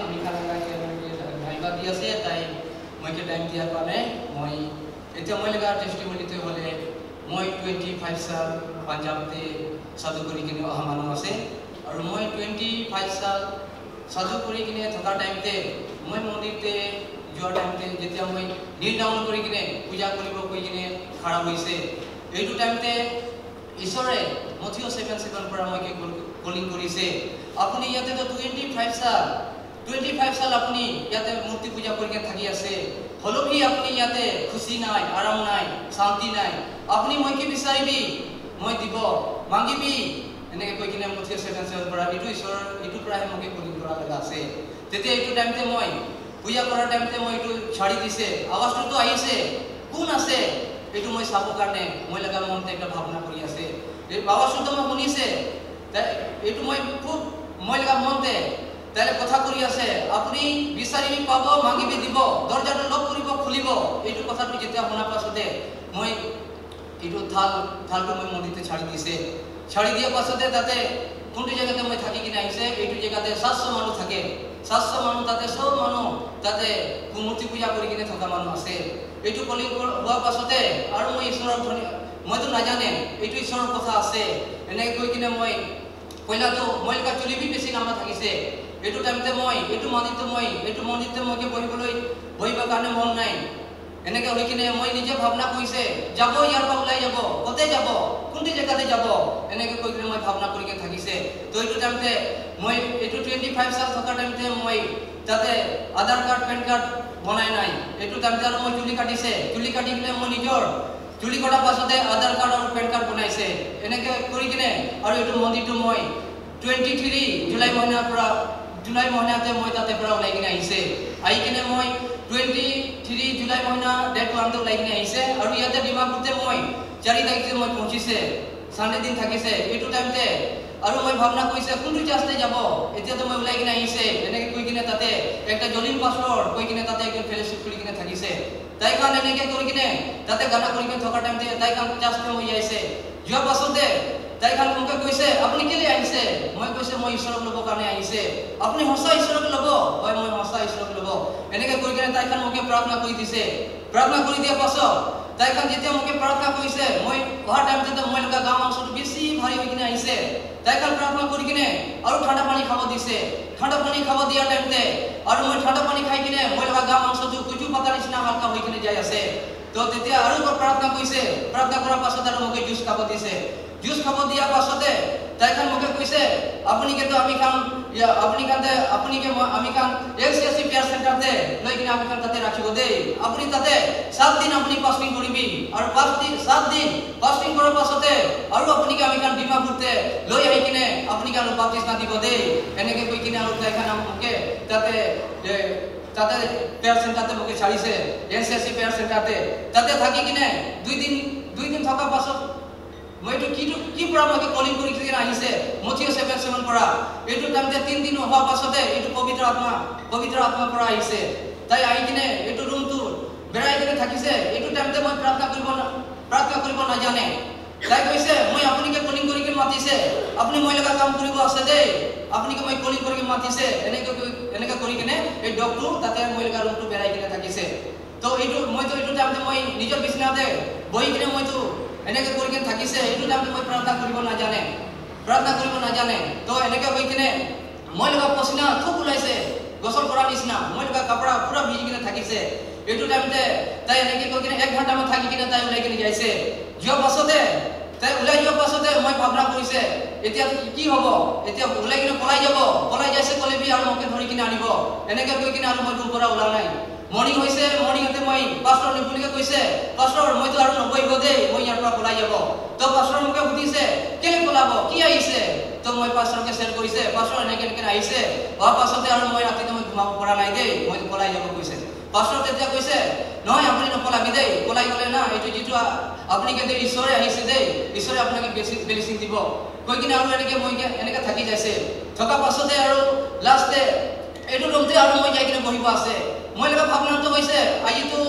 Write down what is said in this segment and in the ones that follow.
আমি খানাকে ভাইবা দি আছে তাই মইকে টাইম দিয়াৰ কাৰণে মই এতিয়া মই লগা টেষ্টিমনিতে হ'লে মই 25 সাল পাঞ্জাবতে সাধু কৰি কিনে অহা মানুহ আছে আৰু মই 25 সাল সাধু কৰি কিনে থকা টাইমতে মই মন্দিৰতে যোৱা টাইমতে যেতিয়া মই নীল ডাউন কৰি কিনে পূজা কৰিব কৈ কিনে খাৰা হৈছে এইটো টাইমতে ঈশ্বৰে মথিও 7:7 পৰা মই কলিং কৰিছে আপুনি ইয়াতে তো 25 সাল আপুনি ইয়াতে মূৰ্তি পূজা কৰি কিনে থাকি আছে হলভি আপুনি ইয়াতে খুশি নাই আৰাম নাই শান্তি নাই আপুনি মই কি বিচাৰিবি মই দিব মাগিবি এনেকে কৈ কিনে মথিও 7:7 পৰা এইটো ঈশ্বৰ এইটো প্ৰায় মকে কলিং কৰা লগা আছে তেতিয়া এইটো টাইমতে মই পূজা কৰাৰ টাইমতে মই এইটো ছাড়ি দিছে আৱাজটো আহিছে কোন আছে এইটো মই চাবৰ কাৰণে মই লগা মনতে একটা ভাৱনা কৰি আছে এই আৱাজটো মই শুনিছে এইটো মই খুব মই লগা মনতে তাইলে কথা কৰি আছে আপুনি বিচাৰিবি পাব মাগিবি দিব দৰজাটো লক কৰিব খুলিব এইটো কথাটো যেতিয়া শুনা পাছতে মই এইটো থালটো মই মন্দিৰতে ছাড়ি দিছে ছাড়ি দিয়া পাছতে তাতে কোনটো জায়গাতে মই থাকি কিনে আহিছে এইটো জায়গাতে 700 মানুহ থাকে 700 মানুহ তাতে সব মানুহ তাতে মূৰ্তি পূজা কৰি কিনে থকা মানুহ আছে এইটো কলিং হোৱা পাছতে আৰু মই ঈশ্বৰৰ মইতো নাজানে এইটো ঈশ্বৰৰ কথা আছে এনেকৈ কৈ কিনে মই পইলাটো মই কাচুলিবি বেছি নামা থাকিছে এইটো টাইমতে মই এইটো মন্দিৰতে মই বহিবৰ কাৰণে মন নাই এনেকৈ হৈ কিনে মই নিজে ভাৱনা কৰিছে যাব ইয়াৰ পৰা ওলাই যাব কতে যাব কোনটো জেগাতে যাব এনেকৈ কৈ কিনে মই ভাৱনা কৰি কিনে থাকিছে তো এইটো টাইমতে মই এইটো 25 সাল থকা টাইমতে মই তাতে আধাৰ কাৰ্ড পেন কাৰ্ড বনাই নাই এইটো টাইমতে আৰু মই চুলি কাটি কিনে মই নিজৰ চুলি কটাৰ পাছতে আধাৰ কাৰ্ড আৰু পেন কাৰ্ড বনাইছে এনেকৈ কৰি কিনে আৰু এইটো মন্দিৰটো মই 23 জুলাই মহিনাতে মই তাতে পৰা ওলাই কিনে আহিছে আহি কিনে মই 23 জুলাই মহিনা ডেট ওৱানতে ওলাই কিনে আহিছে আৰু ইয়াতে ডিমাপুৰতে মই 4 তাৰিখে মই পहुঁচিছে সানডে দিন থাকিছে এইটো টাইমতে আৰু মই ভাৱনা কৰিছে কোনটো চাৰ্চতে যাব এতিয়াতো মই ওলাই কিনে আহিছে এনেকৈ কৈ কিনে তাতে একটা জলিন পাছৰ কৈ কিনে তাতে একটা ফেলোশিপ কৰি কিনে থাকিছে তাই কাৰণে এনেকৈ কৰি কিনে তাতে গানা কৰি কিনে থকা টাইমতে তাই কাম চাৰ্চতে মই আহিছে যোৱা পাছতে তাই খান মোক কৈছে আপুনি কেলে আহিছে মই কৈছে মই ঈশ্বৰক ল'ব কাৰণে আহিছে আপুনি সঁচা ঈশ্বৰক ল'ব হয় মই সঁচা ঈশ্বৰক ল'ব এনেকৈ কৈ কিনে তাই খান মোক প্ৰাৰ্থনা কৰি দিছে প্ৰাৰ্থনা কৰি দিয়া পাছত তাই খান যেতিয়া মোক প্ৰাৰ্থনা কৰিছে মই অহা টাইমতে মই লগা গাঁও অঞ্চলটো বেছি ভাৰী হৈ কিনে আহিছে তাই খান প্ৰাৰ্থনা কৰি কিনে আৰু ঠাণ্ডা পানী খাব দিছে ঠাণ্ডা পানী খাব দিয়া টাইমতে আৰু মই ঠাণ্ডা পানী খাই কিনে মই লগা গাঁও অঞ্চলটো কুচু পাতা নিচিনা হালকা হৈ কিনে যাই আছে তো তেতিয়া আৰু প্ৰাৰ্থনা কৰিছে প্ৰাৰ্থনা কৰাৰ পাছত আৰু মোক জুচ খাব দিছে জুচ খাব দিয়া পাছতে তাই খান মোক কৈছে আপুনি কিন্তু আমি খান এক্সএসি কেয়ার সেন্টারতে লৈ কিনে আমি খান তাতে ৰাখিব দেই আপুনি তাতে 7 দিন আপুনি ফাস্টিং কৰিবি আৰু 7 দিন ফাস্টিং কৰাৰ পাছতে আৰু আপুনি আমি খান ডিমাপুৰতে লৈ আহি কিনে আপুনি খান বাপতিস্মা দিব দেই এনেকৈ কৈ কিনে আৰু তাই খান মোক তাতে পেয়ার সেন্টারতে মোক ছাড়িছে এনসিএসি পেয়ার সেন্টারতে তাতে থাকি কিনে 2 দিন থকা পাছত মই তো কি পৰা মই কলিং কৰি কিনে আহিছে মথিও 7:7 পৰা এইটো টাইমতে 3 দিন হোৱা পাছতে এইটো পবিত্ৰ আত্মা পৰা আহিছে তাই আহি কিনে এইটো ৰুমটো বেৰাই কিনে থাকিছে এইটো টাইমতে মই প্ৰাৰ্থনা কৰিব নাজানে তাই কৈছে মই আপুনিকে কলিং কৰি কিনে মাতিছে আপুনি মই লগা কাম কৰিব আছে দেই আপুনিকে মই কলিং কৰি কিনে মাতিছে এনেকৈ কৰি কিনে এই ডক্টৰ তাতে মই লগা ৰুমটো বেৰাই কিনে থাকিছে তো এইটো টাইমতে মই নিজৰ বিছনাতে বহি কিনে মইতো এনেকৈ কৰি কিনে থাকিছে এইটো টাইমতে মই প্ৰাৰ্থনা কৰিব নাজানে তো এনেকৈ হৈ কিনে মই লগা পচিনা খুব ওলাইছে গছৰ পৰা নিচিনা মই লগা কাপৰা পুৰা ভিজি কিনে থাকিছে এইটো টাইমতে তাই এনেকৈ কৈ কিনে 1 ঘণ্টামান থাকি কিনে তাই ওলাই কিনে যাইছে যোৱা পাছতে তাই ওলাই যোৱা পাছতে মই ভাৱনা কৰিছে এতিয়া কি হ'ব এতিয়া ওলাই কিনে পলাই যাইছে কলেবি আৰু মোক ধৰি কিনে আনিব এনেকৈ কৈ কিনে আৰু মই ৰুম পৰা ওলা নাই মৰ্নিং হৈছে মৰ্নিংতে মই পাষ্টৰ নিপুলিকে কৈছে পাষ্টৰ মইতো আৰু নবহিব দেই মই ইয়াৰ পৰা পলাই যাব তো পাষ্টৰ মোক সুধিছে কেলে পলাব কি আহিছে তো মই পাষ্টৰকে শেয়াৰ কৰিছে পাষ্টৰ এনেকৈ আহিছে অহা পাছতে আৰু মই ৰাতিতে মই ঘুমাব পৰা নাই দেই মই পলাই যাব কৈছে পাষ্টৰ তেতিয়া কৈছে নহয় আপুনি নপলাবি দেই পলাই গ'লে না এইটো যিটো আপুনি কিন্তু ঈশ্বৰে আহিছে দেই ঈশ্বৰে আপোনাক ব্লেছিং দিব কৈ কিনে আৰু মই এনেকৈ থাকি যাইছে থকা পাছতে আৰু লাষ্টে এইটো ৰুমতে আৰু মই যাই কিনে বহিব আছে মই লগা ভাৱনাটো হৈছে আজিতো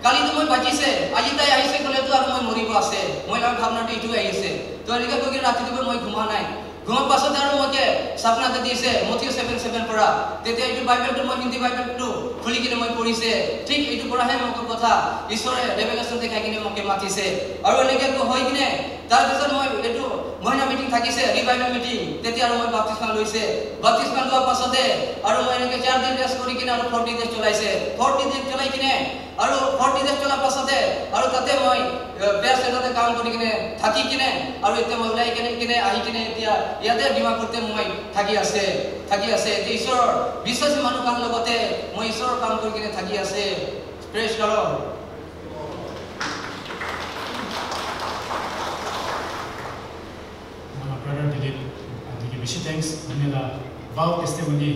কালিতো মই বাজিছে আজি তাই আহিছে ক'লেতো আৰু মই মৰিব আছে মই লগা ভাৱনাটো এইটো আহিছে তো এনেকৈ কৈ কিনে ৰাতিটো মই ঘুমা নাই ঘুমাৰ পাছত আৰু মইকে সপনাতে দিছে মথিউ 7:7 পৰা তেতিয়া এইটো বাইবেলটো মই হিন্দী বাইবেলটো খুলি কিনে মই পঢ়িছে ঠিক এইটো পঢ়াহে মোক কথা ঈশ্বৰে ৰেভেলেশ্যন দেখাই কিনে মোক মাতিছে আৰু এনেকে হৈ কিনে তাৰ পিছত মই এইটো মহিনা মিটিং থাকিছে ৰিভাইভেল মিটিং তেতিয়া আৰু মই বাপ্তিস্ম লৈছে বাপ্তিস্ম লোৱাৰ পাছতে আৰু মই এনেকে 4 দিন ৰেষ্ট কৰি কিনে আৰু 40 ডেজ চলাইছে 40 দিন চলাই কিনে আৰু 40 ডেজ চলাৰ পাছতে আৰু তাতে মই প্ৰেয়াৰ চেণ্টাৰতে কাম কৰি কিনে থাকি কিনে আৰু এতিয়া মই ওলাই কিনে আহি কিনে এতিয়া ইয়াতে ডিমাপুৰতে মই থাকি আছে এতিয়া ঈশ্বৰৰ বিশ্বাসী মানুহৰ লগতে মই ঈশ্বৰৰ কাম কৰি কিনে থাকি আছে praise god Brother Dilip, thanks. Wow testimony.